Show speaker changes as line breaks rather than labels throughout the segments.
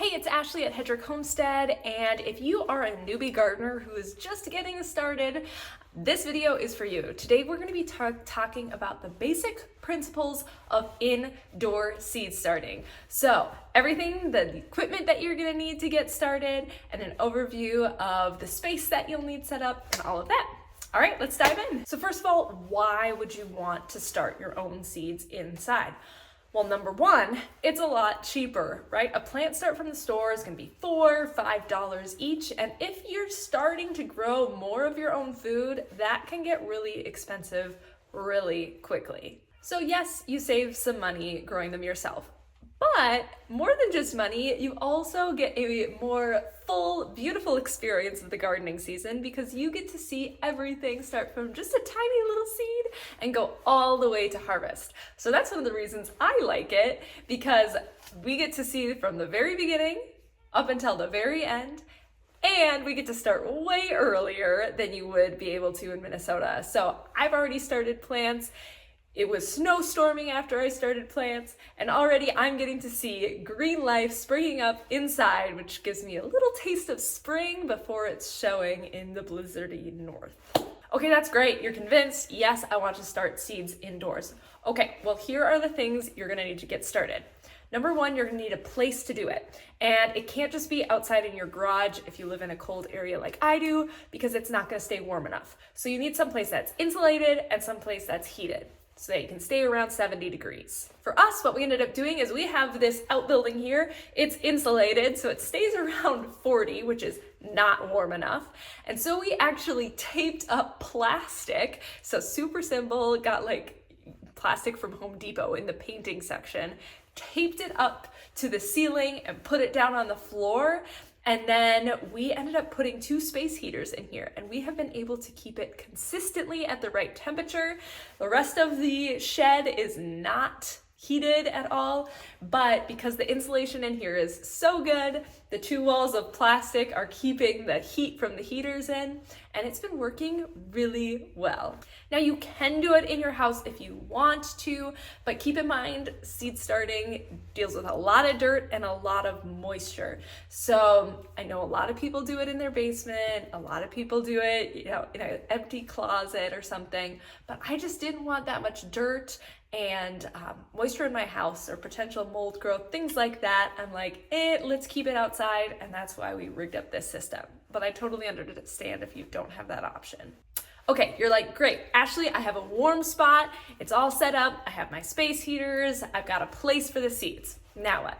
Hey, it's Ashley at Hedrick Homestead, and if you are a newbie gardener who is just getting started, this video is for you. Today we're going to be talking about the basic principles of indoor seed starting. So everything, the equipment that you're going to need to get started, and an overview of the space that you'll need set up, and all of that. All right, let's dive in. So first of all, why would you want to start your own seeds inside? Well, number one, it's a lot cheaper, right? A plant start from the store is gonna be $4 or $5 each. And if you're starting to grow more of your own food, that can get really expensive really quickly. So yes, you save some money growing them yourself. But more than just money, you also get a more full, beautiful experience of the gardening season because you get to see everything start from just a tiny little seed and go all the way to harvest. So that's one of the reasons I like it, because we get to see from the very beginning up until the very end, and we get to start way earlier than you would be able to in Minnesota. So I've already started plants. It was snowstorming after I started plants, and already I'm getting to see green life springing up inside, which gives me a little taste of spring before it's showing in the blizzardy north. Okay, that's great. You're convinced. Yes, I want to start seeds indoors. Okay, well, here are the things you're gonna need to get started. Number one, you're gonna need a place to do it. And it can't just be outside in your garage if you live in a cold area like I do, because it's not gonna stay warm enough. So you need someplace that's insulated and someplace that's heated, so that you can stay around 70 degrees. For us, what we ended up doing is we have this outbuilding here. It's insulated, so it stays around 40, which is not warm enough. And so we actually taped up plastic, so super simple, got like plastic from Home Depot in the painting section, taped it up to the ceiling and put it down on the floor. And then we ended up putting 2 space heaters in here, and we have been able to keep it consistently at the right temperature. The rest of the shed is not heated at all, but because the insulation in here is so good, the 2 walls of plastic are keeping the heat from the heaters in, and it's been working really well. Now you can do it in your house if you want to, but keep in mind seed starting deals with a lot of dirt and a lot of moisture. So I know a lot of people do it in their basement, a lot of people do it, in an empty closet or something, but I just didn't want that much dirt and moisture in my house or potential mold growth, things like that. I'm like, let's keep it outside, and that's why we rigged up this system. But I totally understand if you don't have that option. Okay, you're like, great, Ashley, I have a warm spot, it's all set up, I have my space heaters, I've got a place for the seeds. Now what?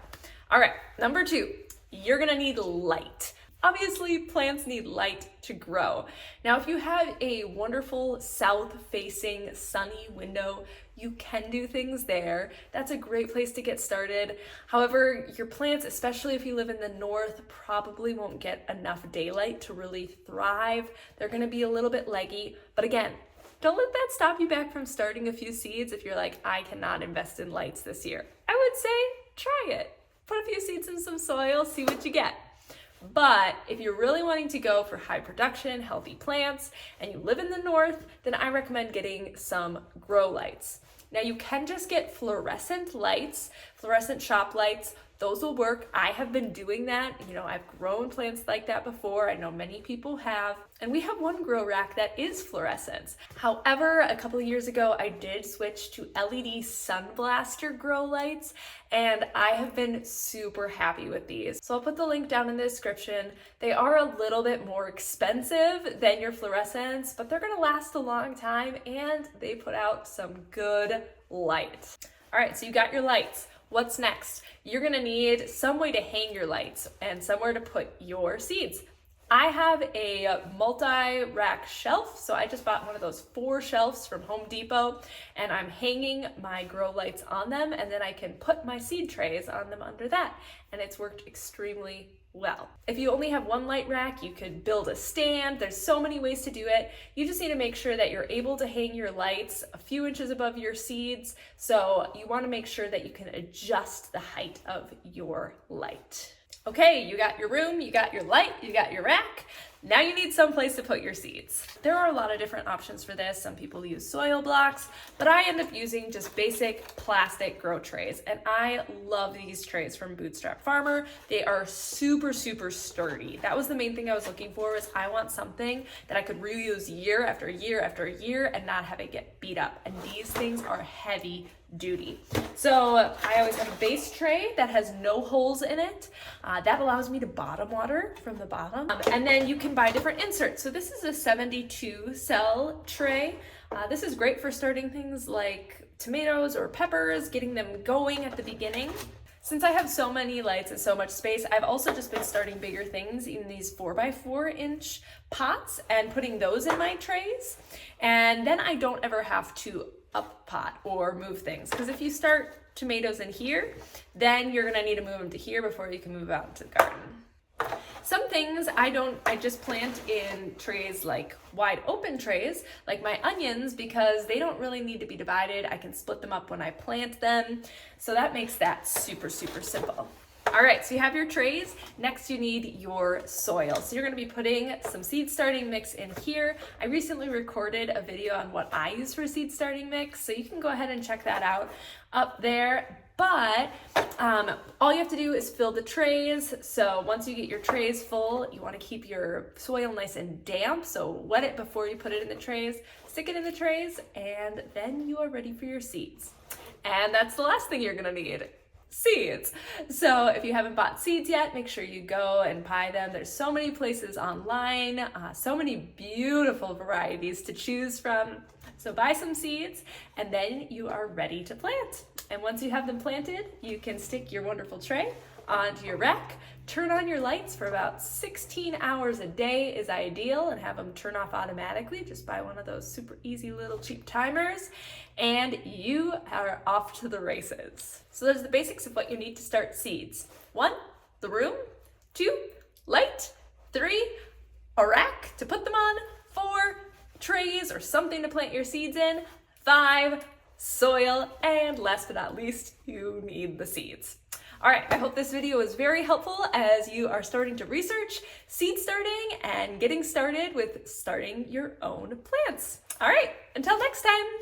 All right, number 2, you're gonna need light. Obviously, plants need light to grow. Now, if you have a wonderful south-facing sunny window, you can do things there. That's a great place to get started. However, your plants, especially if you live in the north, probably won't get enough daylight to really thrive. They're gonna be a little bit leggy, but again, don't let that stop you back from starting a few seeds if you're like, I cannot invest in lights this year. I would say, try it. Put a few seeds in some soil, see what you get. But if you're really wanting to go for high production, healthy plants, and you live in the north, then I recommend getting some grow lights. Now you can just get fluorescent lights, fluorescent shop lights. Those will work. I have been doing that. I've grown plants like that before. I know many people have. And we have one grow rack that is fluorescent. However, a couple of years ago, I did switch to LED sun blaster grow lights, and I have been super happy with these. So I'll put the link down in the description. They are a little bit more expensive than your fluorescents, but they're gonna last a long time, and they put out some good light. All right, so you got your lights. What's next? You're gonna need some way to hang your lights and somewhere to put your seeds. I have a multi-rack shelf, so I just bought one of those 4 shelves from Home Depot, and I'm hanging my grow lights on them, and then I can put my seed trays on them under that, and it's worked extremely well. If you only have 1 light rack, you could build a stand. There's so many ways to do it. You just need to make sure that you're able to hang your lights a few inches above your seeds, so you want to make sure that you can adjust the height of your light. Okay, you got your room, you got your light, you got your rack. Now you need some place to put your seeds. There are a lot of different options for this. Some people use soil blocks, but I end up using just basic plastic grow trays. And I love these trays from Bootstrap Farmer. They are super, super sturdy. That was the main thing I was looking for, was I want something that I could reuse year after year after year and not have it get beat up. And these things are heavy duty. So I always have a base tray that has no holes in it. That allows me to bottom water from the bottom. And then you can buy different inserts. So this is a 72 cell tray. This is great for starting things like tomatoes or peppers, getting them going at the beginning. Since I have so many lights and so much space, I've also just been starting bigger things in these 4x4-inch pots and putting those in my trays. And then I don't ever have to up pot or move things, because if you start tomatoes in here, then you're gonna need to move them to here before you can move out into the garden. Some things I just plant in trays, like wide open trays, like my onions, because they don't really need to be divided. I can split them up when I plant them. So that makes that super, super simple. All right, so you have your trays. Next, you need your soil. So you're gonna be putting some seed starting mix in here. I recently recorded a video on what I use for seed starting mix, so you can go ahead and check that out up there. But all you have to do is fill the trays. So once you get your trays full, you wanna keep your soil nice and damp. So wet it before you put it in the trays, stick it in the trays, and then you are ready for your seeds. And that's the last thing you're gonna need. Seeds. So if you haven't bought seeds yet, make sure you go and buy them. There's so many places online, so many beautiful varieties to choose from. So buy some seeds and then you are ready to plant. And once you have them planted, you can stick your wonderful tray onto your rack, turn on your lights for about 16 hours a day is ideal, and have them turn off automatically. Just buy one of those super easy little cheap timers and you are off to the races. So there's the basics of what you need to start seeds. 1, the room. 2, light. 3, a rack to put them on. 4, trays or something to plant your seeds in. 5, soil. And last but not least, you need the seeds. All right, I hope this video was very helpful as you are starting to research seed starting and getting started with starting your own plants. All right, until next time.